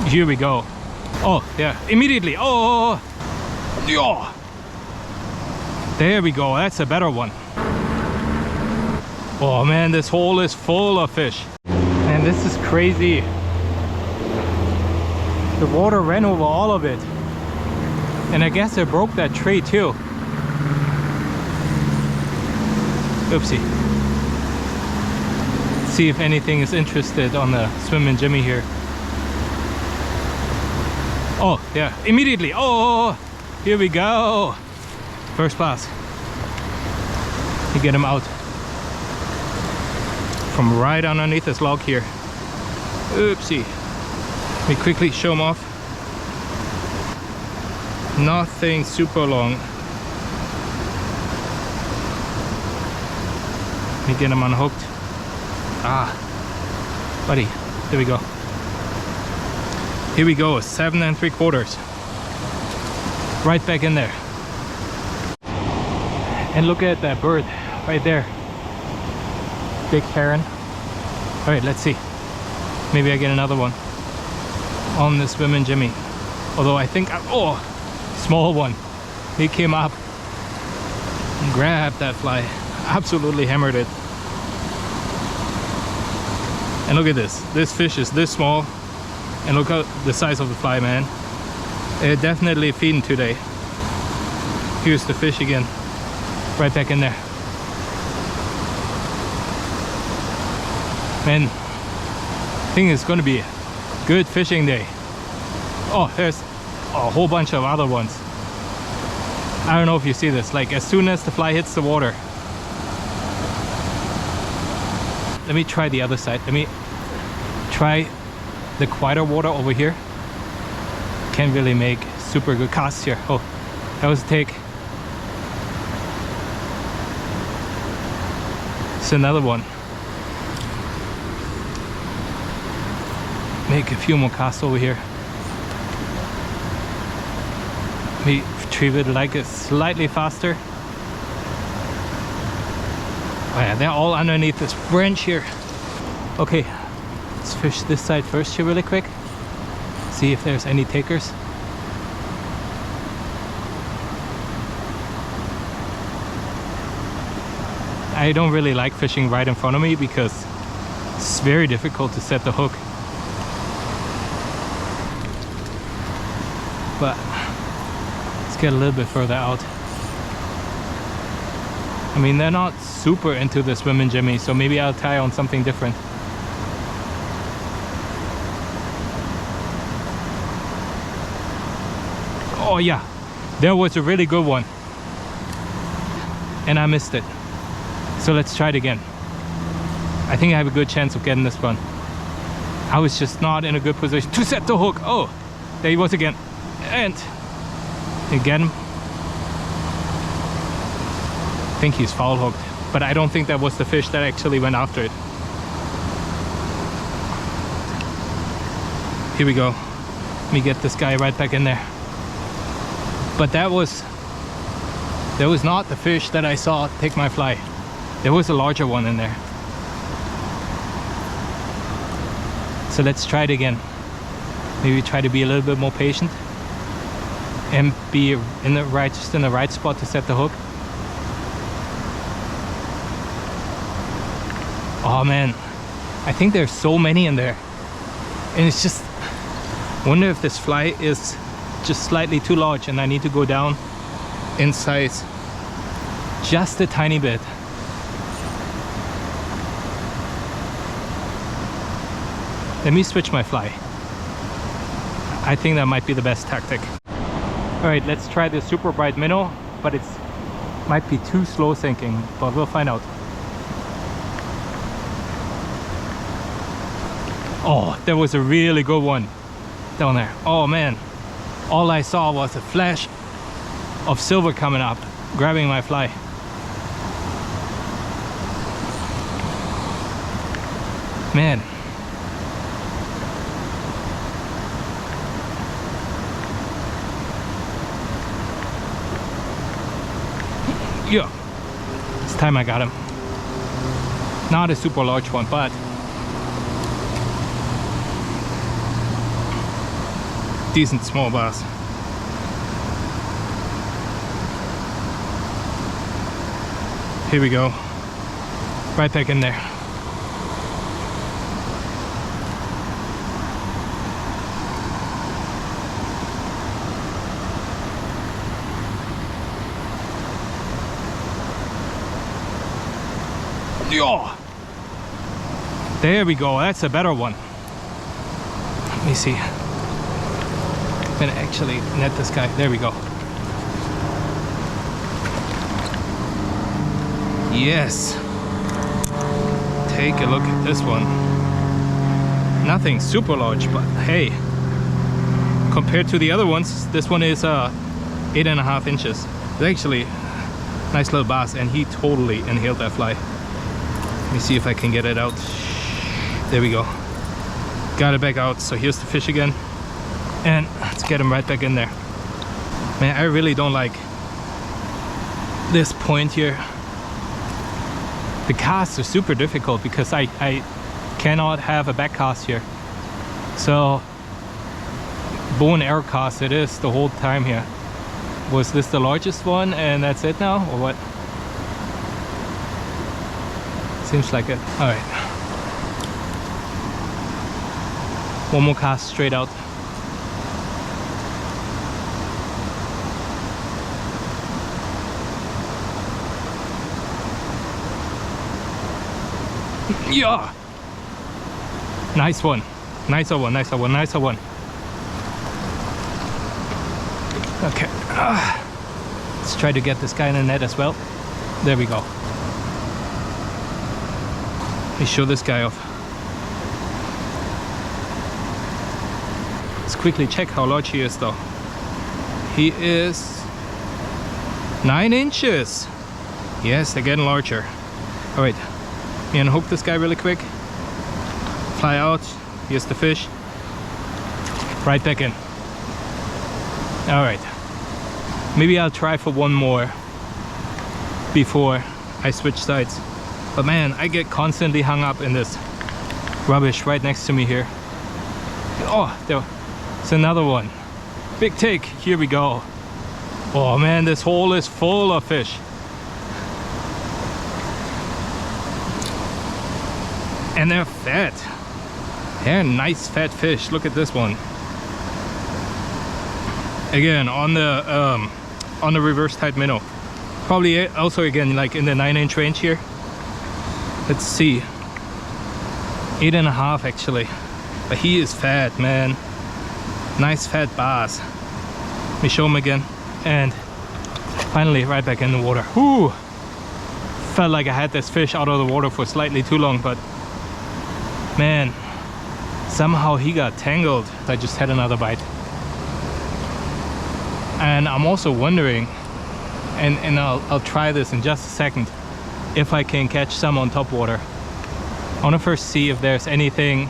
Here we go. Oh, yeah, immediately. Oh, yeah. There we go. That's a better one. Oh man, this hole is full of fish. And this is crazy. The water ran over all of it. And I guess I broke that tray too. Oopsie. Let's see if anything is interested on the Swimmin' Jimmy here. Oh, yeah, immediately. Oh, here we go. First class. You get him out from right underneath this log here. Oopsie. Let me quickly show him off. Nothing super long. Let me get him unhooked. Ah, buddy, there we go. Here we go, 7 3/4. Right back in there. And look at that bird right there. Big heron. All right, let's see. Maybe I get another one on the Swimmin' Jimmy. Although I think, oh, small one. He came up and grabbed that fly. Absolutely hammered it. And look at this. This fish is this small. And look at the size of the fly, man. They're definitely feeding today. Here's the fish again. Right back in there. Man, I think it's gonna be a good fishing day. Oh, there's a whole bunch of other ones. I don't know if you see this, like as soon as the fly hits the water. Let me try the other side. Let me try the quieter water over here. Can't really make super good casts here. Oh, that was a take. It's another one. Make a few more casts over here. Maybe retrieve it like it's slightly faster. Oh yeah, they're all underneath this branch here. Okay, let's fish this side first here really quick. See if there's any takers. I don't really like fishing right in front of me because it's very difficult to set the hook. But let's get a little bit further out. I mean, they're not super into the Swimmin' Jimmy, so maybe I'll tie on something different. Oh yeah, there was a really good one. And I missed it. So let's try it again. I think I have a good chance of getting this one. I was just not in a good position to set the hook. Oh, there he was again. And again, I think he's foul hooked, but I don't think that was the fish that actually went after it. Here we go. Let me get this guy right back in there. But that was not the fish that I saw take my fly. There was a larger one in there. So let's try it again. Maybe try to be a little bit more patient and be in the right, just in the right spot to set the hook. Oh man, I think there's so many in there, and it's just wonder if this fly is just slightly too large and I need to go down in size just a tiny bit. Let me switch my fly. I think that might be the best tactic. All right, let's try the super bright minnow, but it might be too slow sinking, but we'll find out. Oh, there was a really good one down there. Oh man, all I saw was a flash of silver coming up, grabbing my fly. Man. Yeah, this time I got him. Not a super large one, but decent small bass. Here we go. Right back in there. Yeah. There we go. That's a better one. Let me see. I'm gonna actually net this guy. There we go. Yes. Take a look at this one. Nothing super large, but hey, compared to the other ones, this one is 8.5 inches. It's actually a nice little bass, and he totally inhaled that fly. Let me see if I can get it out. There we go. Got it back out. So here's the fish again, and let's get him right back in there. Man, I really don't like this point here. The casts are super difficult because I cannot have a back cast here. So bow and arrow cast it is the whole time here. Was this the largest one and that's it now, or what? Seems like it. All right. One more cast straight out. Yeah. Nice one. Nicer one, nicer one, nicer one. Okay. Let's try to get this guy in the net as well. There we go. Let me show this guy off. Let's quickly check how large he is though. He is 9 inches. Yes, they're getting larger. All right. I'm gonna hook this guy really quick. Fly out. Here's the fish. Right back in. All right. Maybe I'll try for one more before I switch sides. But man, I get constantly hung up in this rubbish right next to me here. Oh, there's another one. Big take. Here we go. Oh man, this hole is full of fish. And they're fat. They're nice fat fish. Look at this one. Again, on the reverse tide minnow. Probably also again like in the 9-inch range here. Let's see. 8.5 actually. But he is fat, man. Nice fat bass. Let me show him again. And finally right back in the water. Whew. Felt like I had this fish out of the water for slightly too long, but man, somehow he got tangled. I just had another bite. And I'm also wondering, and I'll try this in just a second, if I can catch some on top water. I want to first see if there's anything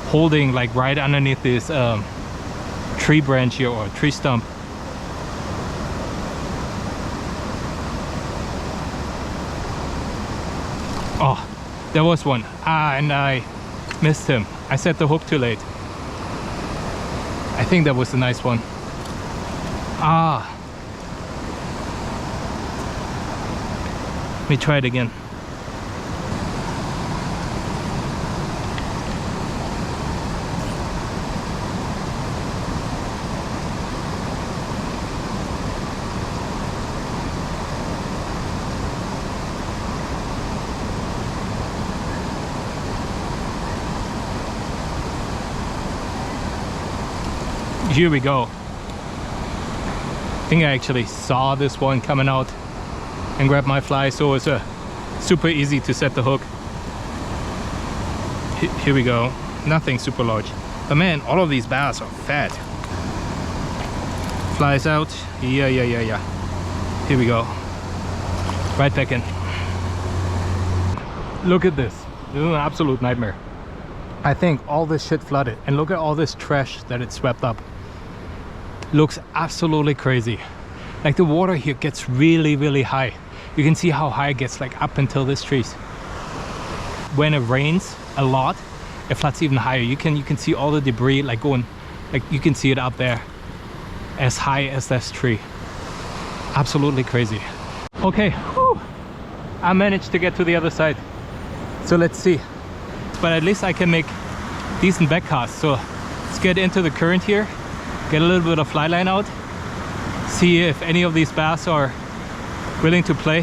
holding like right underneath this tree branch here or tree stump. Oh, there was one. And I missed him. I set the hook too late. I think that was a nice one. Let me try it again. Here we go. I think I actually saw this one coming out and grab my fly, so it's super easy to set the hook. Here we go. Nothing super large, but man, all of these bass are fat. Flies out. Yeah. Here we go. Right back in. Look at this. This is an absolute nightmare. I think all this shit flooded, and look at all this trash that it swept up. Looks absolutely crazy. Like the water here gets really high. You can see how high it gets, like up until this trees. When it rains a lot, it floods even higher. You can see all the debris like going Like you can see it up there, as high as this tree. Absolutely crazy. Okay, whew, I managed to get to the other side. So let's see. But at least I can make decent backcasts. So let's get into the current here, get a little bit of fly line out, see if any of these bass are willing to play.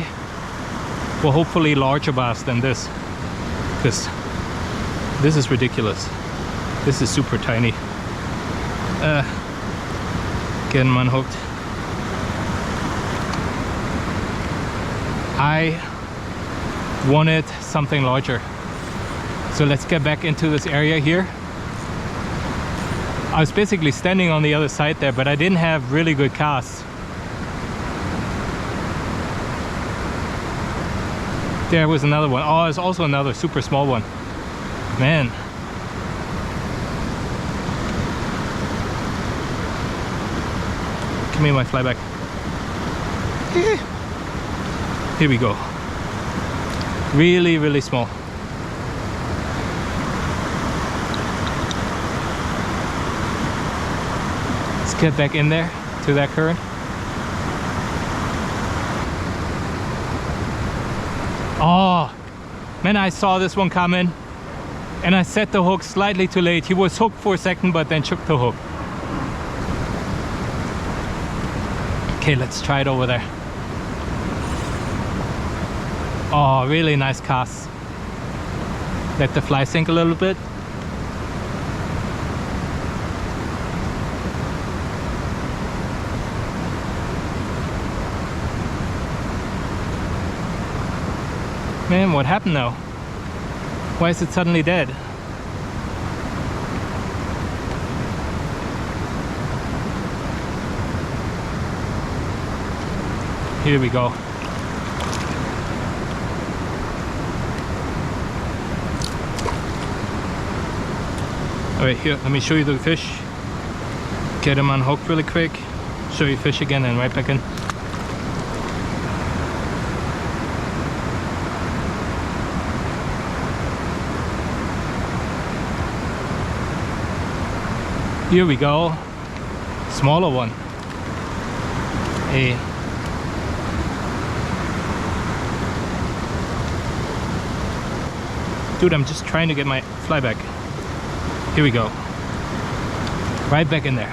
Well, hopefully larger bass than this, because this is ridiculous. This is super tiny. Getting them unhooked. I wanted something larger. So let's get back into this area here. I was basically standing on the other side there, but I didn't have really good casts. There was another one. Oh, there's also another super small one. Man. Give me my fly back. Here we go. Really, really small. Let's get back in there to that current. Oh, man, I saw this one coming and I set the hook slightly too late. He was hooked for a second, but then shook the hook. Okay, let's try it over there. Oh, really nice cast. Let the fly sink a little bit. Man, what happened now? Why is it suddenly dead? Here we go. Alright, here, let me show you the fish. Get him unhooked really quick. Show you fish again and right back in. Here we go. Smaller one. Hey. Dude, I'm just trying to get my fly back. Here we go. Right back in there.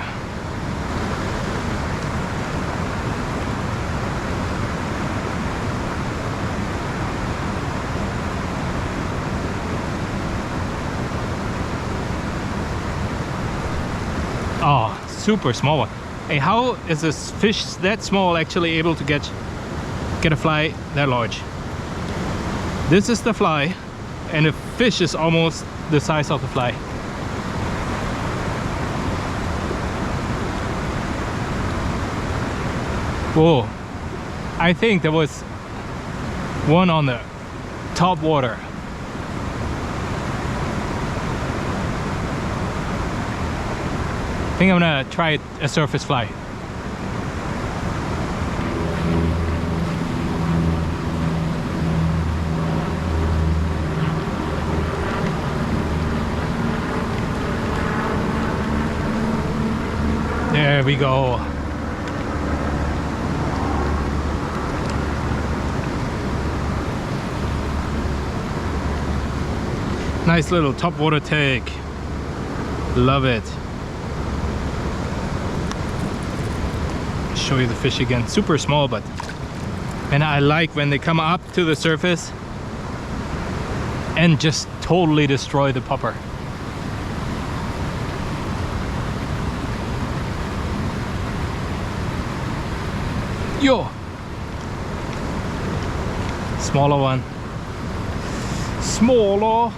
Oh, super small one. Hey, how is this fish that small actually able to get a fly that large? This is the fly, and the fish is almost the size of the fly. Whoa, I think there was one on the top water. I think I'm gonna try a surface fly. There we go. Nice little top water take. Love it. Show you the fish again. Super small, but and I like when they come up to the surface and just totally destroy the popper. Yo! Smaller one. Smaller!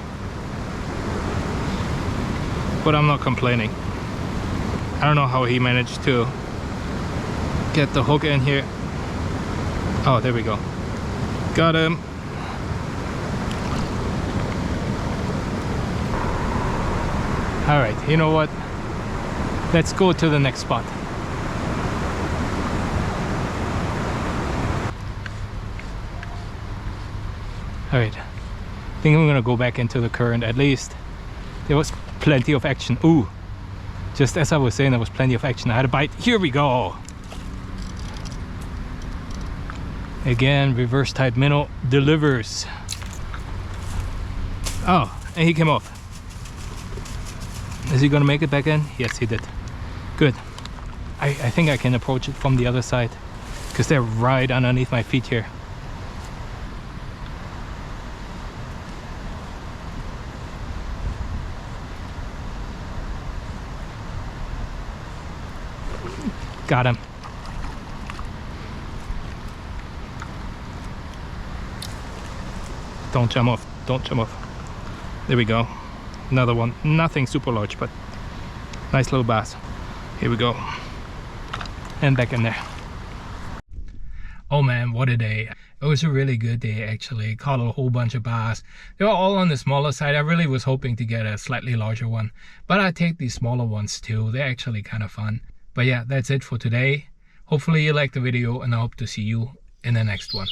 But I'm not complaining. I don't know how he managed to get the hook in here. Oh, there we go. Got him. All right, you know what? Let's go to the next spot. All right, I think I'm gonna go back into the current at least. There was plenty of action. Ooh, Just as I was saying, there was plenty of action. I had a bite. Here we go. Again, reverse tide minnow delivers. Oh, and he came off. Is he gonna make it back in? Yes, he did. Good. I think I can approach it from the other side because they're right underneath my feet here. Got him. Don't jump off. Don't jump off. There we go. Another one. Nothing super large, but nice little bass. Here we go. And back in there. Oh man, what a day. It was a really good day actually. Caught a whole bunch of bass. They were all on the smaller side. I really was hoping to get a slightly larger one, but I take these smaller ones too. They're actually kind of fun. But yeah, that's it for today. Hopefully you liked the video and I hope to see you in the next one.